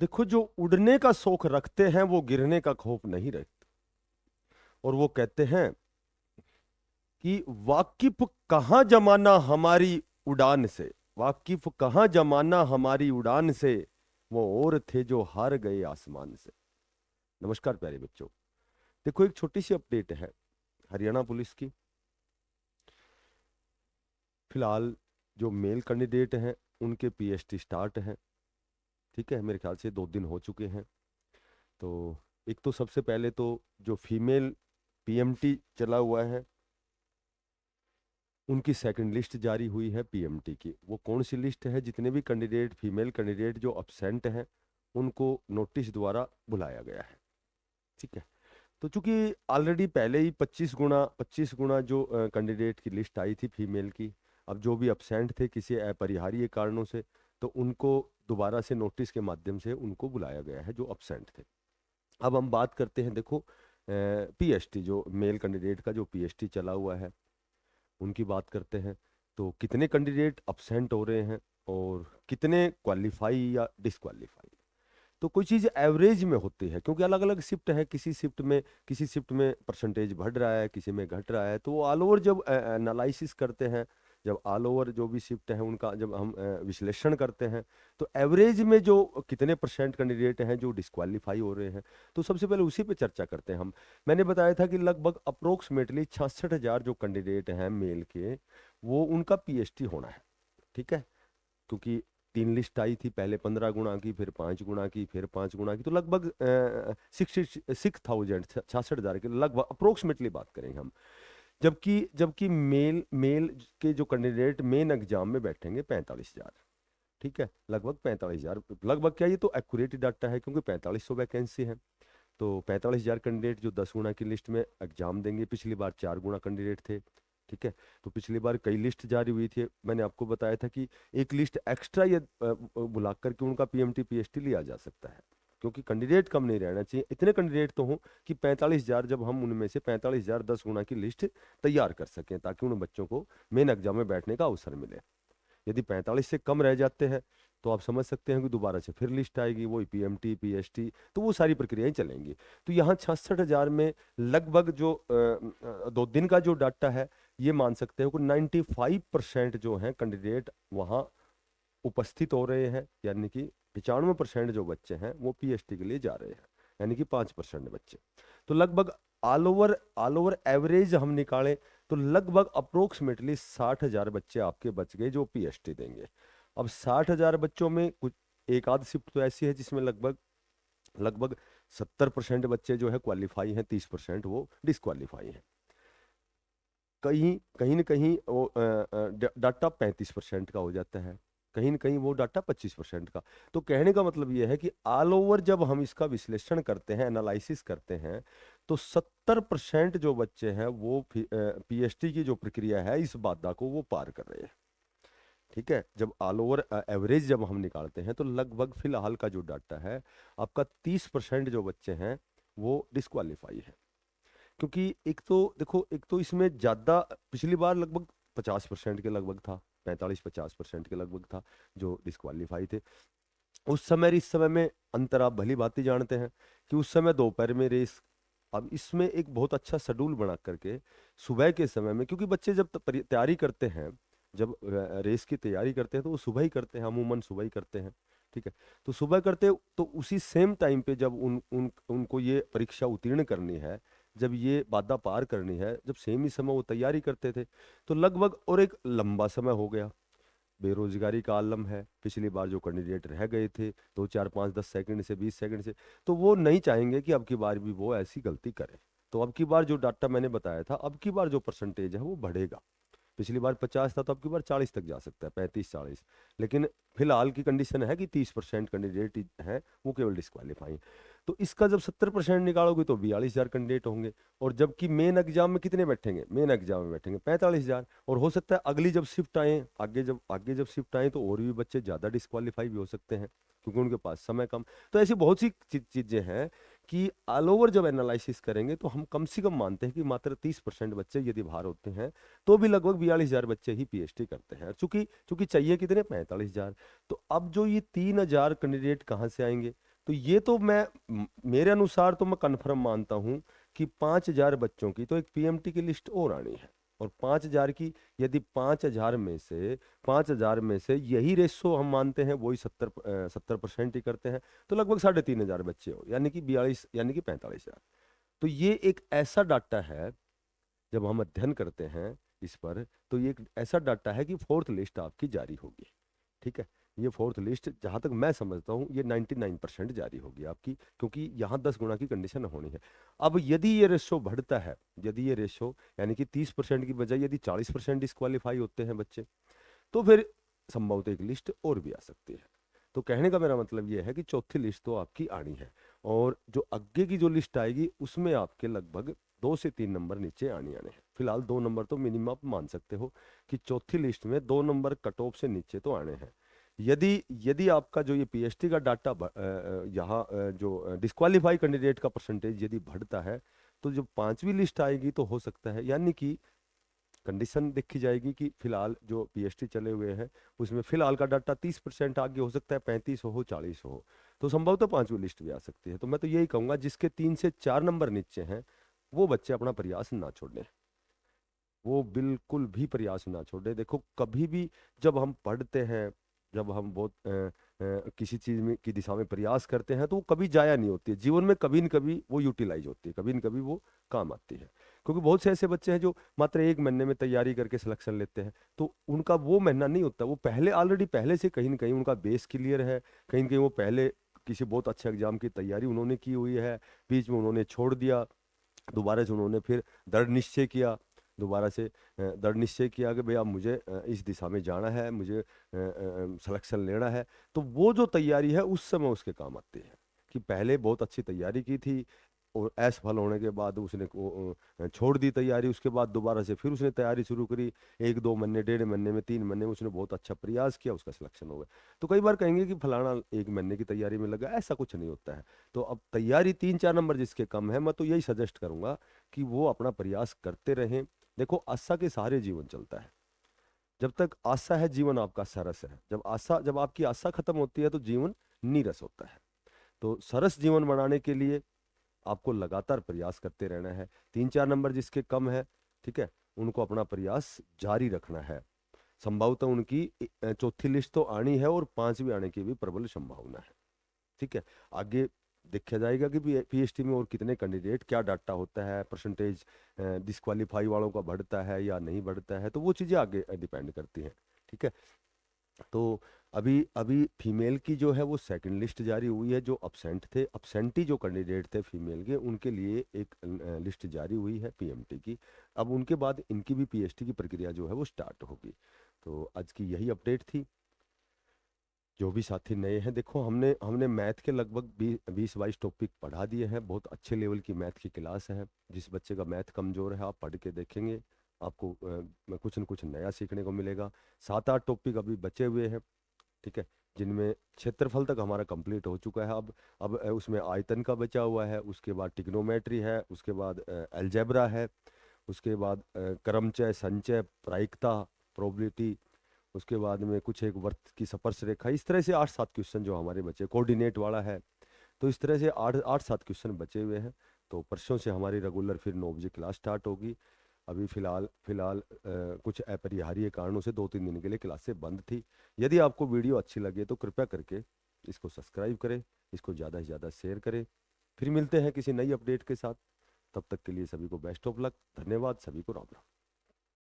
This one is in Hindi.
देखो, जो उड़ने का शौक रखते हैं वो गिरने का खौफ नहीं रखते। और वो कहते हैं कि वाकिफ कहाँ जमाना हमारी उड़ान से, वाकिफ कहाँ जमाना हमारी उड़ान से, वो और थे जो हार गए आसमान से। नमस्कार प्यारे बच्चों। देखो, एक छोटी सी अपडेट है हरियाणा पुलिस की। फिलहाल जो मेल कैंडिडेट हैं उनके पीएचडी स्टार्ट हैं। ठीक है, मेरे ख्याल से 2 दिन हो चुके हैं। तो एक तो सबसे पहले तो जो फीमेल पीएमटी चला हुआ है उनकी सेकंड लिस्ट जारी हुई है पीएमटी की। वो कौन सी लिस्ट है? जितने भी कैंडिडेट, फीमेल कैंडिडेट जो अब्सेंट हैं, उनको नोटिस द्वारा बुलाया गया है। ठीक है। तो चूंकि ऑलरेडी पहले ही 25 गुना जो कैंडिडेट की लिस्ट आई थी फीमेल की, अब जो भी अब्सेंट थे किसी अपरिहार्य कारणों से, तो उनको दोबारा से नोटिस के माध्यम से उनको बुलाया गया है जो अब्सेंट थे। अब हम बात करते हैं, देखो, पीएचडी जो मेल कैंडिडेट का जो पीएचडी चला हुआ है उनकी बात करते हैं। तो कितने कैंडिडेट अब्सेंट हो रहे हैं और कितने क्वालिफाई या डिसक्वालीफाई। तो कोई चीज़ एवरेज में होती है, क्योंकि अलग अलग शिफ्ट है। किसी शिफ्ट में परसेंटेज बढ़ रहा है, किसी में घट रहा है। तो वो ऑल ओवर जब एनालिसिस करते हैं, जब ऑल ओवर जो भी शिफ्ट है उनका जब हम विश्लेषण करते हैं, तो एवरेज में जो कितने परसेंट कैंडिडेट हैं जो डिस्क्वालीफाई हो रहे हैं, तो सबसे पहले उसी पे चर्चा करते हैं हम। मैंने बताया था कि लगभग अप्रोक्सीमेटली 66,000 जो कैंडिडेट हैं मेल के, वो उनका पीएचडी होना है। ठीक है। क्योंकि 3 लिस्ट आई थी, पहले 15 गुना की, फिर 5 गुना की, फिर 5 गुना की, तो लगभग 66,000 के लगभग अप्रोक्सीमेटली बात करेंगे हम। जबकि जबकि मेल मेल के जो कैंडिडेट मेन एग्जाम में बैठेंगे 45,000। ठीक है, लगभग 45,000। लगभग क्या, ये तो एक्यूरेट डाटा है क्योंकि 4500 वैकेंसी है। तो 45,000 कैंडिडेट जो 10 गुना की लिस्ट में एग्जाम देंगे। पिछली बार 4 गुना कैंडिडेट थे। ठीक है। तो पिछली बार कई लिस्ट जारी हुई थी, मैंने आपको बताया था कि एक लिस्ट एक्स्ट्रा ये बुला करके उनका पीएमटी पीएचडी लिया जा सकता है, क्योंकि कैंडिडेट कम नहीं रहना चाहिए। इतने कैंडिडेट तो हों कि 45,000, जब हम उनमें से 45,000 10 गुना की लिस्ट तैयार कर सकें, ताकि उन बच्चों को मेन एग्जाम में बैठने का अवसर मिले। यदि 45 से कम रह जाते हैं तो आप समझ सकते हैं कि दोबारा से फिर लिस्ट आएगी, वही पीएमटी पीएचटी, तो वो सारी प्रक्रियाएं चलेंगी। तो यहाँ 66,000 में लगभग जो 2 दिन का जो डाटा है, ये मान सकते हो कि 95% जो है कैंडिडेट वहाँ उपस्थित हो रहे हैं। यानी कि 95% जो बच्चे हैं वो पीएचडी के लिए जा रहे हैं, यानी कि 5% बच्चे। तो लगभग ऑल ओवर एवरेज हम निकालें तो लगभग अप्रोक्सीमेटली 60,000 बच्चे आपके बच गए जो पीएचडी देंगे। अब 60,000 बच्चों में कुछ एक आध शिफ्ट तो ऐसी है जिसमें लगभग लगभग 70% बच्चे जो है क्वालिफाई हैं, 30% वो डिसक्वालीफाई हैं। कहीं कहीं ना कहीं वो डाटा 35% का हो जाता है, कहीं ना कहीं वो डाटा 25% का। तो कहने का मतलब ये है कि ऑल ओवर जब हम इसका विश्लेषण करते हैं, एनालिसिस करते हैं, तो 70% जो बच्चे हैं वो पीएचडी की जो प्रक्रिया है इस बाधा को वो पार कर रहे हैं। ठीक है। जब ऑल ओवर एवरेज जब हम निकालते हैं तो लगभग फिलहाल का जो डाटा है, आपका 30% जो बच्चे हैं वो डिस्क्वालीफाई है। क्योंकि एक तो देखो, एक तो इसमें ज्यादा, पिछली बार लगभग 50% के लगभग था, 45-50% के लगभग था जो डिस्क्वालीफाई थे। उस समय और इस समय में अंतर आप भली भांति जानते हैं कि उस समय दोपहर में रेस। अब इसमें एक बहुत अच्छा शेड्यूल बना करके सुबह के समय में, क्योंकि बच्चे जब तैयारी करते हैं, जब रेस की तैयारी करते हैं तो वो सुबह ही करते हैं, अमूमन सुबह ही करते हैं। ठीक है। तो सुबह करते तो उसी सेम टाइम पे जब उनको ये परीक्षा उत्तीर्ण करनी है, जब ये बाधा पार करनी है, जब सेम ही समय वो तैयारी करते थे, तो लगभग और एक लंबा समय हो गया। बेरोजगारी का आलम है, पिछली बार जो कैंडिडेट रह गए थे 2 4 5 10 सेकंड से 20 सेकंड से, तो वो नहीं चाहेंगे कि अब की बार भी वो ऐसी गलती करें। तो अब की बार जो डाटा मैंने बताया था, अब की बार जो परसेंटेज है वो बढ़ेगा। पिछली बार 50 था, तो अब की बार 40 तक जा सकता है, 35-40। लेकिन फिलहाल की कंडीशन है कि 30% कैंडिडेट हैं वो केवल डिस्क्वालीफाई। तो इसका जब 70% निकालोगे तो 42,000 कैंडिडेट होंगे। और जबकि मेन एग्जाम में कितने बैठेंगे? मेन एग्जाम में बैठेंगे 45,000। और हो सकता है अगली जब शिफ्ट आए, आगे जब शिफ्ट आए तो और भी बच्चे ज़्यादा डिस्क्वालीफाई भी हो सकते हैं, क्योंकि उनके पास समय कम। तो ऐसी बहुत सी चीज़ें हैं कि ऑल ओवर जब एनालिसिस करेंगे तो हम कम से कम मानते हैं कि मात्र 30% बच्चे यदि बाहर होते हैं तो भी लगभग 42,000 बच्चे ही पीएचडी करते हैं। चूंकि चूंकि चाहिए कितने? 45,000। तो अब जो ये 3,000 कैंडिडेट कहाँ से आएंगे? तो ये तो मेरे अनुसार तो मैं कन्फर्म मानता हूँ कि 5,000 बच्चों की तो एक पीएमटी की लिस्ट और आनी है। और 5,000 की, यदि 5,000 में से यही रेशो हम मानते हैं, वही 70% ही करते हैं, तो लगभग 3,500 बच्चे हो, यानी कि 42, यानी कि 45,000। तो ये एक ऐसा डाटा है, जब हम अध्ययन करते हैं इस पर, तो ये एक ऐसा डाटा है कि फोर्थ लिस्ट आपकी जारी होगी। ठीक है, ये फोर्थ लिस्ट जहां तक मैं समझता हूँ ये 99% जारी होगी आपकी, क्योंकि यहाँ 10 गुना की कंडीशन होनी है। अब यदि ये रेशो बढ़ता है, यदि ये रेशो यानी कि 30% की बजाय यदि 40% डिस्क्वालीफाई होते हैं बच्चे, तो फिर संभवतः एक लिस्ट और भी आ सकती है। तो कहने का मेरा मतलब ये है कि चौथी लिस्ट तो आपकी आनी है, और जो आगे की जो लिस्ट आएगी उसमें आपके लगभग 2 से 3 नंबर नीचे आने हैं। फिलहाल 2 नंबर तो मिनिमम आप मान सकते हो कि चौथी लिस्ट में 2 नंबर कट ऑफ से नीचे तो आने हैं। यदि यदि आपका जो ये पीएचडी का डाटा यहाँ जो डिस्क्वालीफाई कैंडिडेट का परसेंटेज यदि बढ़ता है, तो जो 5वीं लिस्ट आएगी तो हो सकता है, यानी कि कंडीशन देखी जाएगी कि फिलहाल जो पीएचडी चले हुए हैं उसमें फिलहाल का डाटा 30% आगे हो सकता है, 35 हो 40 हो, तो संभवतः 5वीं लिस्ट भी आ सकती है। तो मैं तो यही कहूंगा जिसके 3 से 4 नंबर नीचे हैं वो बच्चे अपना प्रयास ना छोड़ें, वो बिल्कुल भी प्रयास ना छोड़े। देखो कभी भी जब हम पढ़ते हैं, जब हम बहुत किसी चीज में की दिशा में प्रयास करते हैं, तो वो कभी जाया नहीं होती है, जीवन में कभी न कभी वो यूटिलाइज होती है, कभी न कभी वो काम आती है। क्योंकि बहुत से ऐसे बच्चे हैं जो मात्र 1 महीने में तैयारी करके सिलेक्शन लेते हैं, तो उनका वो महीना नहीं होता, वो पहले ऑलरेडी पहले से कहीं ना कहीं उनका बेस क्लियर है, कहीं ना कहीं वो पहले किसी बहुत अच्छे एग्जाम की तैयारी उन्होंने की हुई है, बीच में उन्होंने छोड़ दिया, दोबारा से उन्होंने फिर दृढ़ निश्चय किया, दोबारा से दृढ़ निश्चय किया कि भैया मुझे इस दिशा में जाना है, मुझे सिलेक्शन लेना है। तो वो जो तैयारी है उस समय उसके काम आती है, कि पहले बहुत अच्छी तैयारी की थी और असफल होने के बाद उसने छोड़ दी तैयारी, उसके बाद दोबारा से फिर उसने तैयारी शुरू करी, 1-2 महीने, 1.5 महीने में, 3 महीने में उसने बहुत अच्छा प्रयास किया, उसका सिलेक्शन हो गया। तो कई बार कहेंगे कि फलाना 1 महीने की तैयारी में लगा, ऐसा कुछ नहीं होता है। तो अब तैयारी 3-4 नंबर जिसके कम है, मैं तो यही सजेस्ट करूंगा कि वो अपना प्रयास करते रहें। देखो आशा के सहारे जीवन चलता है, जब तक आशा है जीवन आपका सरस है, जब आपकी आशा खत्म होती है तो जीवन नीरस होता है। तो सरस जीवन बनाने के लिए आपको लगातार प्रयास करते रहना है। 3-4 नंबर जिसके कम है, ठीक है, उनको अपना प्रयास जारी रखना है। संभवतः उनकी चौथी लिस्ट तो आनी है और 5वीं आने की भी प्रबल संभावना है। ठीक है, आगे देखा जाएगा कि पीएचडी में और कितने कैंडिडेट, क्या डाटा होता है, परसेंटेज डिस्क्वालीफाई वालों का बढ़ता है या नहीं बढ़ता है, तो वो चीज़ें आगे डिपेंड करती हैं। ठीक है, तो अभी अभी फीमेल की जो है वो सेकंड लिस्ट जारी हुई है, जो अपसेंट थे, अपसेंटी जो कैंडिडेट थे फीमेल के, उनके लिए एक लिस्ट जारी हुई है पीएमटी की। अब उनके बाद इनकी भी पीएचडी की प्रक्रिया जो है वो स्टार्ट होगी। तो आज की यही अपडेट थी। जो भी साथी नए हैं, देखो हमने हमने मैथ के लगभग 20-22 टॉपिक पढ़ा दिए हैं, बहुत अच्छे लेवल की मैथ की क्लास है। जिस बच्चे का मैथ कमज़ोर है आप पढ़ के देखेंगे, आपको कुछ न कुछ नया सीखने को मिलेगा। 7-8 टॉपिक अभी बचे हुए हैं, ठीक है, जिनमें क्षेत्रफल तक हमारा कंप्लीट हो चुका है। अब उसमें आयतन का बचा हुआ है, उसके बाद टिग्नोमेट्री है, उसके बाद अलजेब्रा है, उसके बाद क्रमचय, संचय, प्रायिकता, प्रोबेबिलिटी, उसके बाद में कुछ एक वर्त की स्पर्श रेखा, इस तरह से 8-7 क्वेश्चन जो हमारे बचे, कोऑर्डिनेट वाला है। तो इस तरह से 8-7 क्वेश्चन बचे हुए हैं। तो परसों से हमारी रेगुलर फिर 9 बजे क्लास स्टार्ट होगी। अभी फिलहाल कुछ अपरिहार्य कारणों से 2-3 दिन के लिए क्लासें बंद थी। यदि आपको वीडियो अच्छी लगे तो कृपया करके इसको सब्सक्राइब करें, इसको ज़्यादा से ज़्यादा शेयर करें। फिर मिलते हैं किसी नई अपडेट के साथ, तब तक के लिए सभी को बेस्ट ऑफ लक। धन्यवाद, सभी को राम राम।